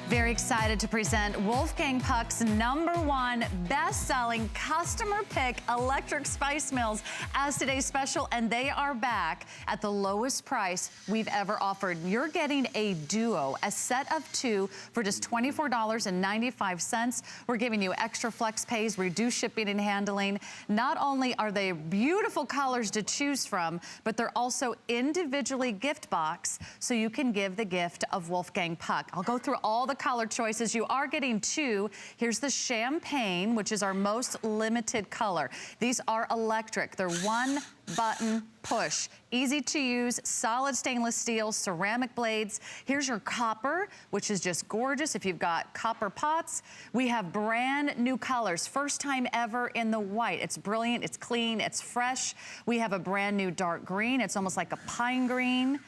Very excited to present Wolfgang Puck's #1 best-selling customer pick electric spice mills as today's special, and they are back at the lowest price we've ever offered. You're getting a duo, a set of 2 for just $24.95. We're giving you extra flex pays, reduced shipping and handling. Not only are they beautiful colors to choose from, but they're also individually gift boxed, so you can give the gift of Wolfgang Puck. I'll go through all the color choices. You are getting 2. Here's the champagne, which is our most limited color. These are electric. They're 1 button push. Easy to use, solid stainless steel, ceramic blades. Here's your copper, which is just gorgeous if you've got copper pots. We have brand new colors, first time ever in the white. It's brilliant, it's clean, it's fresh. We have a brand new dark green. It's almost like a pine green.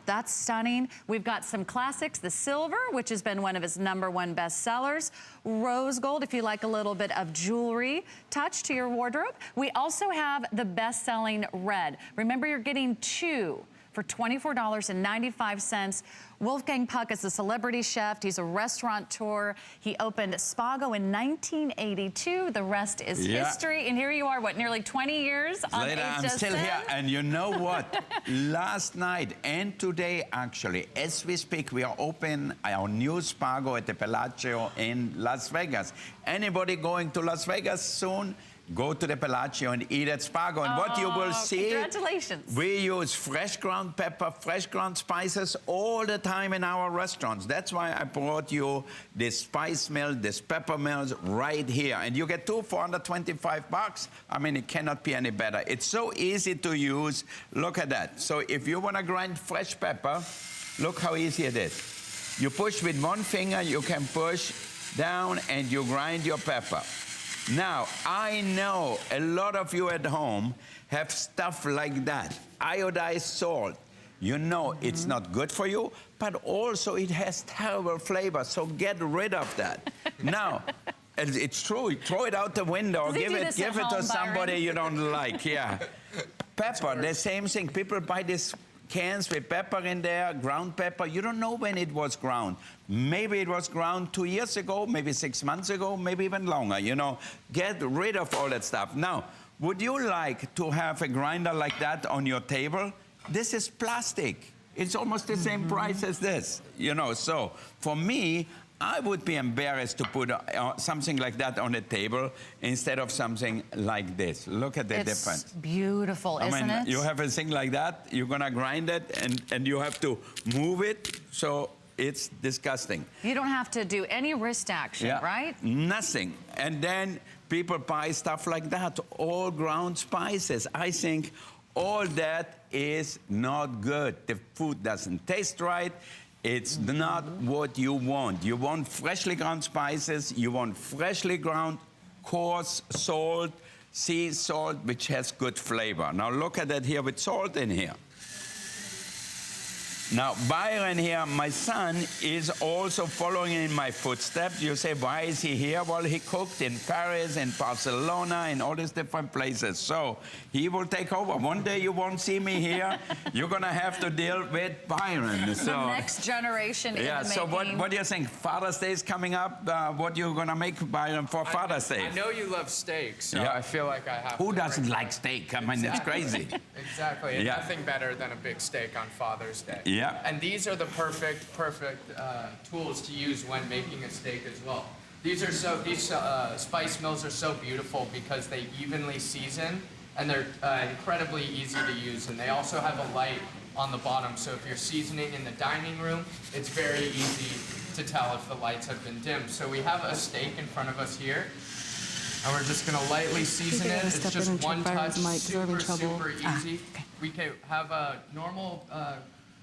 That's stunning. We've got some classics, the silver, which has been one of his #1 bestsellers. Rose gold, if you like a little bit of jewelry touch to your wardrobe. We also have the best-selling red. Remember, you're getting 2 for $24.95. Wolfgang Puck is a celebrity chef. He's a restaurateur. He opened Spago in 1982. The rest is history. And here you are, what, nearly 20 years on HSN? I'm still here. And you know what? Last night and today, actually, as we speak, we are open our new Spago at the Bellagio in Las Vegas. Anybody going to Las Vegas soon? Go to the Bellagio and eat at Spago. And what you will see, congratulations. We use fresh ground pepper, fresh ground spices all the time in our restaurants. That's why I brought you this spice mill, this pepper mills right here. And you get 2 for under 25 bucks. I mean, it cannot be any better. It's so easy to use. Look at that. So if you want to grind fresh pepper, look how easy it is. You push with 1 finger, you can push down and you grind your pepper. Now, I know a lot of you at home have stuff like that, iodized salt. You know it's not good for you, but also it has terrible flavor, so get rid of that. Now, it's true, throw it out the window, give it to somebody you don't like, Pepper, the same thing. People buy this cans with pepper in there, ground pepper. You don't know when it was ground. Maybe it was ground 2 years ago, maybe 6 months ago, maybe even longer, you know. Get rid of all that stuff. Now, would you like to have a grinder like that on your table? This is plastic. It's almost the same price as this, you know. So, for me, I would be embarrassed to put something like that on the table instead of something like this. Look at the difference. It's beautiful, isn't it? You have a thing like that, you're gonna grind it, and you have to move it, so it's disgusting. You don't have to do any wrist action, right? Nothing. And then people buy stuff like that, all ground spices. I think all that is not good. The food doesn't taste right. It's not what you want. You want freshly ground spices, you want freshly ground coarse salt, sea salt, which has good flavor. Now look at that here with salt in here. Now, Byron here, my son, is also following in my footsteps. You say, why is he here? Well, he cooked in Paris, in Barcelona, in all these different places. So he will take over. One day you won't see me here. You're going to have to deal with Byron. So, the next generation in the making. So what do you think? Father's Day is coming up. What you going to make, Byron, for Father's Day? I know you love steak, so I feel like I have Who doesn't like steak? I mean, it's crazy. Exactly. And nothing better than a big steak on Father's Day. Yeah. And these are the perfect tools to use when making a steak as well. These spice mills are so beautiful because they evenly season, and they're incredibly easy to use. And they also have a light on the bottom, so if you're seasoning in the dining room, it's very easy to tell if the lights have been dimmed. So we have a steak in front of us here, and we're just going to lightly season it. It's just 1 touch, super easy. We can have a normal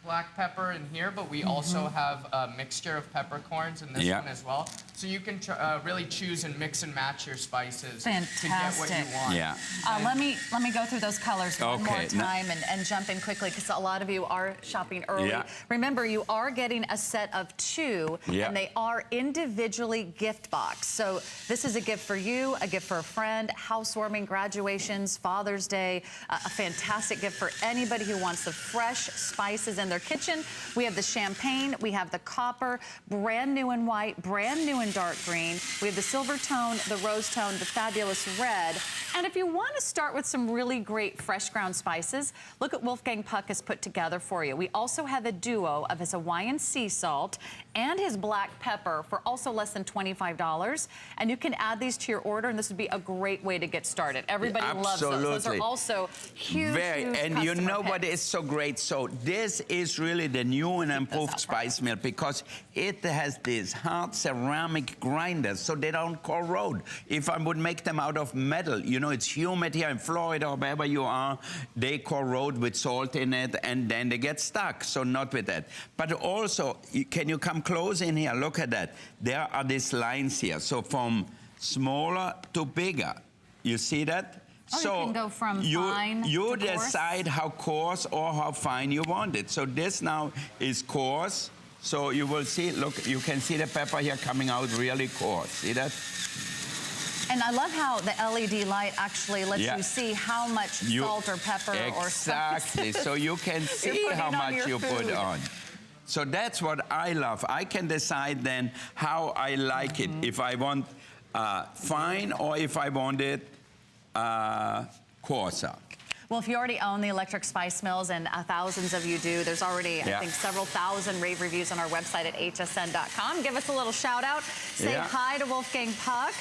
black pepper in here, but we also have a mixture of peppercorns in this one as well. So you can really choose and mix and match your spices to get what you want. Yeah. Let me go through those colors one more time and jump in quickly, because a lot of you are shopping early. Yeah. Remember, you are getting a set of 2, and they are individually gift boxed. So this is a gift for you, a gift for a friend, housewarming, graduations, Father's Day, a fantastic gift for anybody who wants the fresh spices and their kitchen. We have the champagne, we have the copper, brand new in white, brand new in dark green. We have the silver tone, the rose tone, the fabulous red. And if you want to start with some really great fresh ground spices, look at Wolfgang Puck has put together for you. We also have a duo of his Hawaiian sea salt and his black pepper for also less than $25. And you can add these to your order, and this would be a great way to get started. Everybody loves those. Those are also huge, huge and you know picks. what is so great? So this is really the new and improved spice mill because it has these hard ceramic grinders so they don't corrode. If I would make them out of metal, you know, it's humid here in Florida or wherever you are, they corrode with salt in it and then they get stuck. So not with that. But also, can you come close in here? Look at that. There are these lines here. So from smaller to bigger. You see that? Oh, so you can go from fine you to coarse? decide how coarse or how fine you want it. So this now is coarse. So you will see, look, you can see the pepper here coming out really coarse. See that? And I love how the LED light actually lets you see how much salt or pepper or spice. Exactly. So you can see how much you put on. So that's what I love. I can decide then how I like it. If I want fine or if I want it coarser. Well, if you already own the electric spice mills, and thousands of you do, there's already, I think, several thousand rave reviews on our website at hsn.com. Give us a little shout out. Say hi to Wolfgang Puck.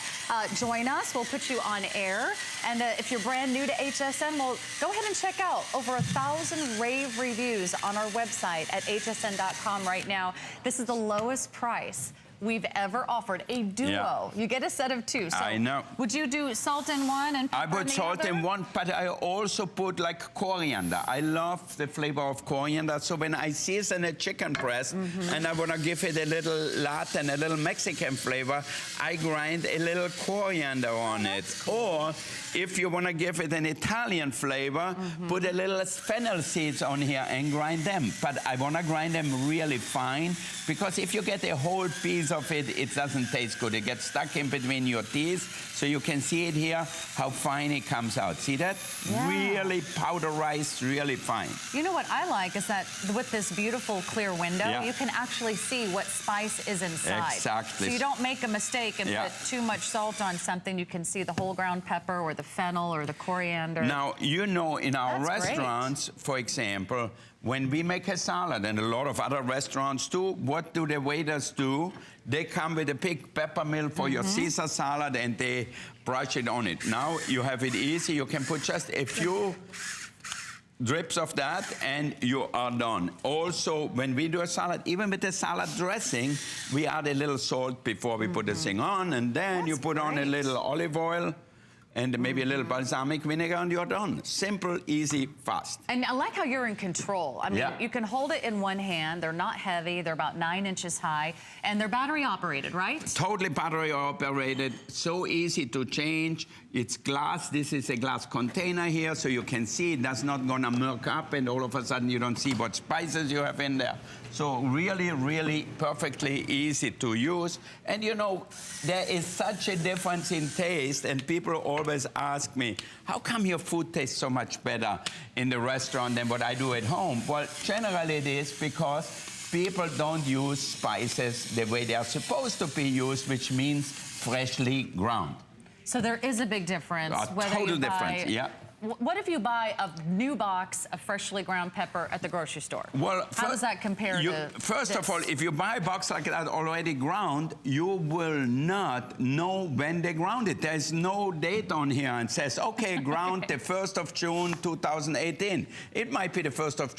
Join us. We'll put you on air. And if you're brand new to HSN, well, go ahead and check out over 1,000 rave reviews on our website at hsn.com right now. This is the lowest price we've ever offered. A duo. You get a set of two. So I know. Would you do salt in one and pepper in the other? I put salt in one, but I also put like coriander. I love the flavor of coriander. So when I season a chicken breast and I want to give it a little Latin, a little Mexican flavor, I grind a little coriander on it. Or if you want to give it an Italian flavor, put a little fennel seeds on here and grind them. But I want to grind them really fine because if you get a whole piece of it, it doesn't taste good. It gets stuck in between your teeth. So you can see it here, how fine it comes out. See that? Really powderized, really fine. You know what I like is that with this beautiful clear window, you can actually see what spice is inside. Exactly. So you don't make a mistake and put too much salt on something. You can see the whole ground pepper or the fennel or the coriander. Now, you know, in our restaurants, for example, when we make a salad, and a lot of other restaurants do, what do the waiters do? They come with a big pepper mill for your Caesar salad and they brush it on it. Now you have it easy. You can put just a few drips of that and you are done. Also, when we do a salad, even with the salad dressing, we add a little salt before we put the thing on, and then you put on a little olive oil and maybe a little balsamic vinegar, and you're done. Simple, easy, fast. And I like how you're in control. I mean, you can hold it in one hand. They're not heavy. They're about 9 inches high. And they're battery operated, right? Totally battery operated. So easy to change. It's glass. This is a glass container here, so you can see it does not gonna murk up, and all of a sudden you don't see what spices you have in there. So really, really perfectly easy to use. And you know, there is such a difference in taste, and people always ask me, how come your food tastes so much better in the restaurant than what I do at home? Well, generally it is because people don't use spices the way they are supposed to be used, which means freshly ground. So there is a big difference. Total difference, What if you buy a new box of freshly ground pepper at the grocery store? Well, how does that compare to First of all, if you buy a box like that already ground, you will not know when they ground it. There's no date on here and says, okay, ground the 1st of June, 2018. It might be the 1st of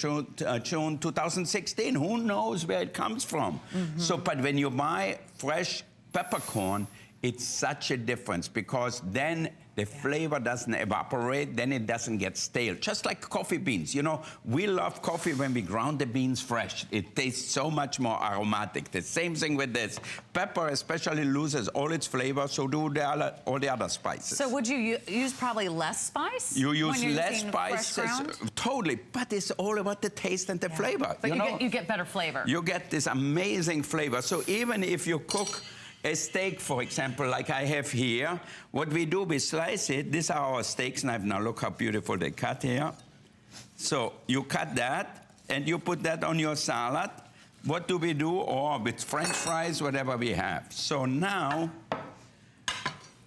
June 2016. Who knows where it comes from? So, but when you buy fresh peppercorn, it's such a difference because then the flavor doesn't evaporate, then it doesn't get stale. Just like coffee beans. You know, we love coffee when we ground the beans fresh. It tastes so much more aromatic. The same thing with this. Pepper especially loses all its flavor, so do all the other spices. So would you use probably less spice? You use less spices, totally, but it's all about the taste and the flavor. But you get better flavor. You get this amazing flavor. So even if you cook a steak, for example, like I have here, what we do, we slice it. These are our steaks knife. Now look how beautiful they cut here. So you cut that, and you put that on your salad. What do we do? Or with French fries, whatever we have. So now,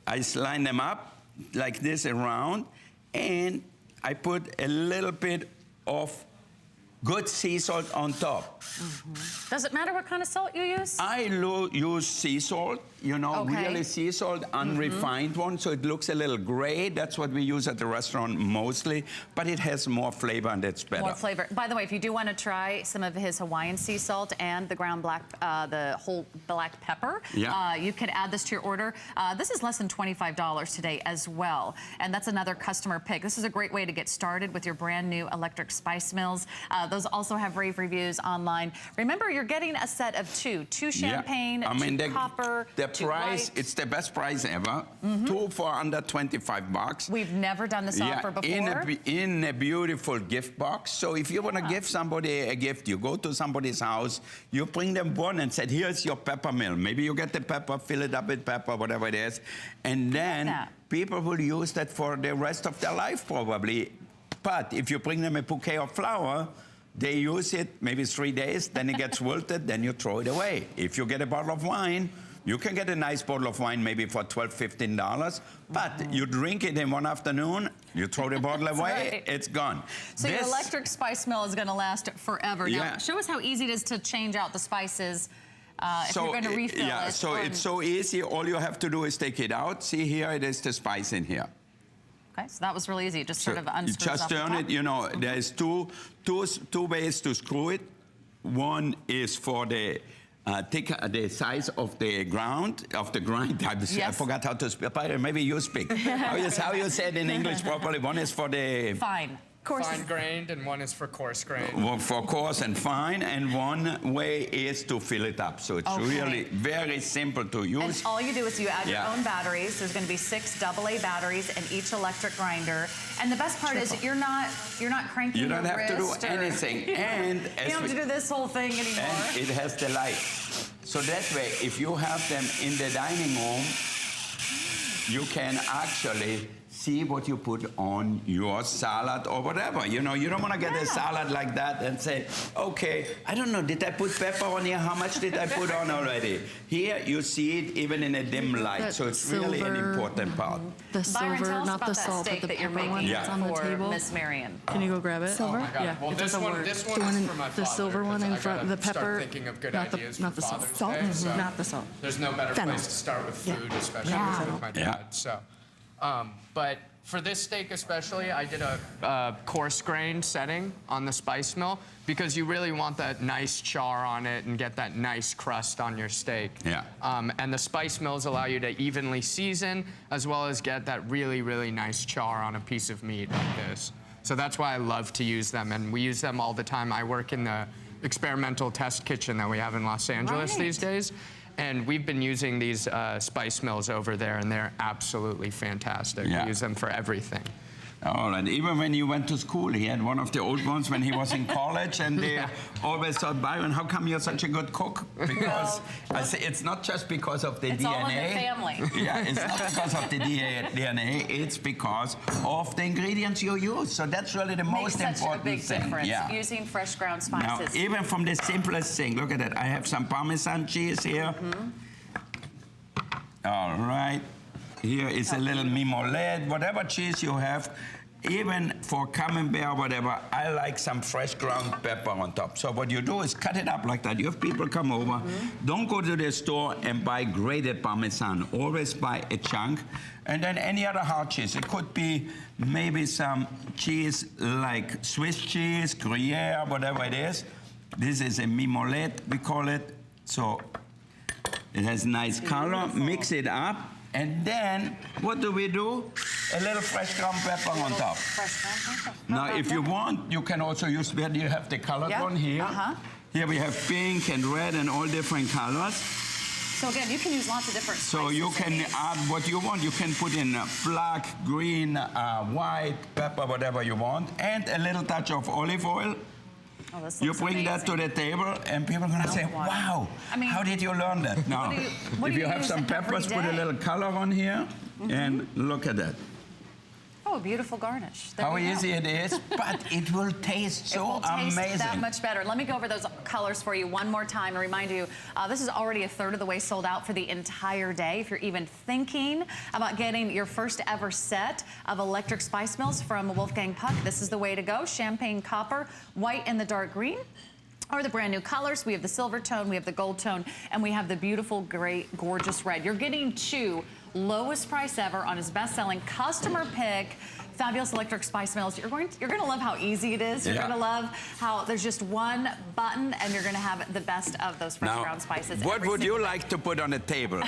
I line them up like this around, and I put a little bit of good sea salt on top. Mm-hmm. Does it matter what kind of salt you use? I use sea salt, you know, really sea salt, unrefined one, so it looks a little gray. That's what we use at the restaurant mostly, but it has more flavor and it's better. More flavor. By the way, if you do want to try some of his Hawaiian sea salt and the ground black, the whole black pepper, you can add this to your order. This is less than $25 today as well, and that's another customer pick. This is a great way to get started with your brand new electric spice mills. Those also have rave reviews online. Remember, you're getting a set of two champagne, two copper, the price, it's the best price ever. Two for under 25 bucks. We've never done this offer before. In a beautiful gift box. So if you want to give somebody a gift, you go to somebody's house, you bring them one and say, here's your pepper mill. Maybe you get the pepper, fill it up with pepper, whatever it is. And then people will use that for the rest of their life probably. But if you bring them a bouquet of flower, they use it maybe 3 days, then it gets wilted, then you throw it away. If you get a bottle of wine, you can get a nice bottle of wine maybe for $12, $15, but you drink it in one afternoon, you throw the bottle away, it's gone. So your electric spice mill is going to last forever. Now, show us how easy it is to change out the spices if you're going to refill it. So it's so easy. All you have to do is take it out. See here, it is the spice in here. Okay, so that was really easy. Just sort of unscrews you just turn it, you know, there's two ways to screw it. One is for the the size of the grind. I forgot how to speak. Maybe you speak. how you say it in English properly. One is for the fine. Fine-grained, and one is for coarse-grained. Well, for coarse and fine, and one way is to fill it up. So it's really very simple to use. And all you do is you add your own batteries. There's going to be 6 AA batteries in each electric grinder. And the best part is you're not cranking You your don't have to do wrist anything. And you don't have to do this whole thing anymore. And it has the light. So that way, if you have them in the dining room, you can actually see what you put on your salad or whatever. You know, you don't want to get a salad like that and say, okay, I don't know, did I put pepper on here? How much did I put on already? Here, you see it even in a dim light, so it's really an important part. The silver, not the salt, but but the that you're pepper one making that's on the table. Miss Marion. Can you go grab it? Oh my God. Yeah, Well, it this doesn't one, work. this one is for my father. The silver one in front, the pepper. Start thinking of good ideas not for the salt. Father's Day, so Not the salt. There's no better Fennel. place to start with food, especially with my dad. So, but for this steak especially, I did a coarse-grained setting on the spice mill because you really want that nice char on it and get that nice crust on your steak. And the spice mills allow you to evenly season as well as get that really, really nice char on a piece of meat like this. So that's why I love to use them, and we use them all the time. I work in the experimental test kitchen that we have in Los Angeles these days. And we've been using these spice mills over there, and they're absolutely fantastic. We use them for everything. Oh, and even when you went to school, he had one of the old ones when he was in college, and they always thought, Byron, how come you're such a good cook? Because I say it's not just because of the DNA. It's all in the family. It's not because of the DNA. It's because of the ingredients you use. So that's really the most important thing. Makes such a big difference. Using fresh ground spices. Now, even from the simplest thing, look at that. I have some Parmesan cheese here. All right. Here is a little mimolette, whatever cheese you have. Even for camembert, whatever, I like some fresh ground pepper on top. So what you do is cut it up like that. You have people come over. Don't go to the store and buy grated Parmesan. Always buy a chunk. And then any other hard cheese. It could be maybe some cheese like Swiss cheese, Gruyere, whatever it is. This is a mimolette, we call it. So it has nice color. Mix it up. And then, what do? A little fresh ground pepper on top. Fresh ground pepper. Now, if you want, you can also use, where you have the colored one here. Here we have pink and red and all different colors. So again, you can use lots of different spices. So you can add what you want. You can put in black, green, white, pepper, whatever you want, and a little touch of olive oil. Oh, this you looks bring amazing. that to the table, and people are going to say, wow, how did you learn that? Now, what if do you have use some every peppers, put a day? little color on here, and look at that. Oh, Oh, a beautiful garnish. There How we go. easy it is, but it will taste so It will taste amazing. that much better. Let me go over those colors for you one more time and remind you, this is already a third of the way sold out for the entire day. If you're even thinking about getting your first ever set of electric spice mills from Wolfgang Puck, this is the way to go. Champagne copper, white, and the dark green are the brand new colors. We have the silver tone, we have the gold tone, and we have the beautiful, great, gorgeous red. You're getting 2 lowest price ever on his best-selling customer pick fabulous electric spice mills. You're going to love how easy it is. You're going to love how there's just one button and you're going to have the best of those fresh ground spices. What would you like to put on the table?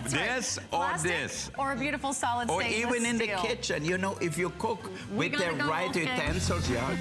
This or Plastic this? Or a beautiful solid or stainless even in steel. the kitchen, you know, if you cook with the right utensils, yeah.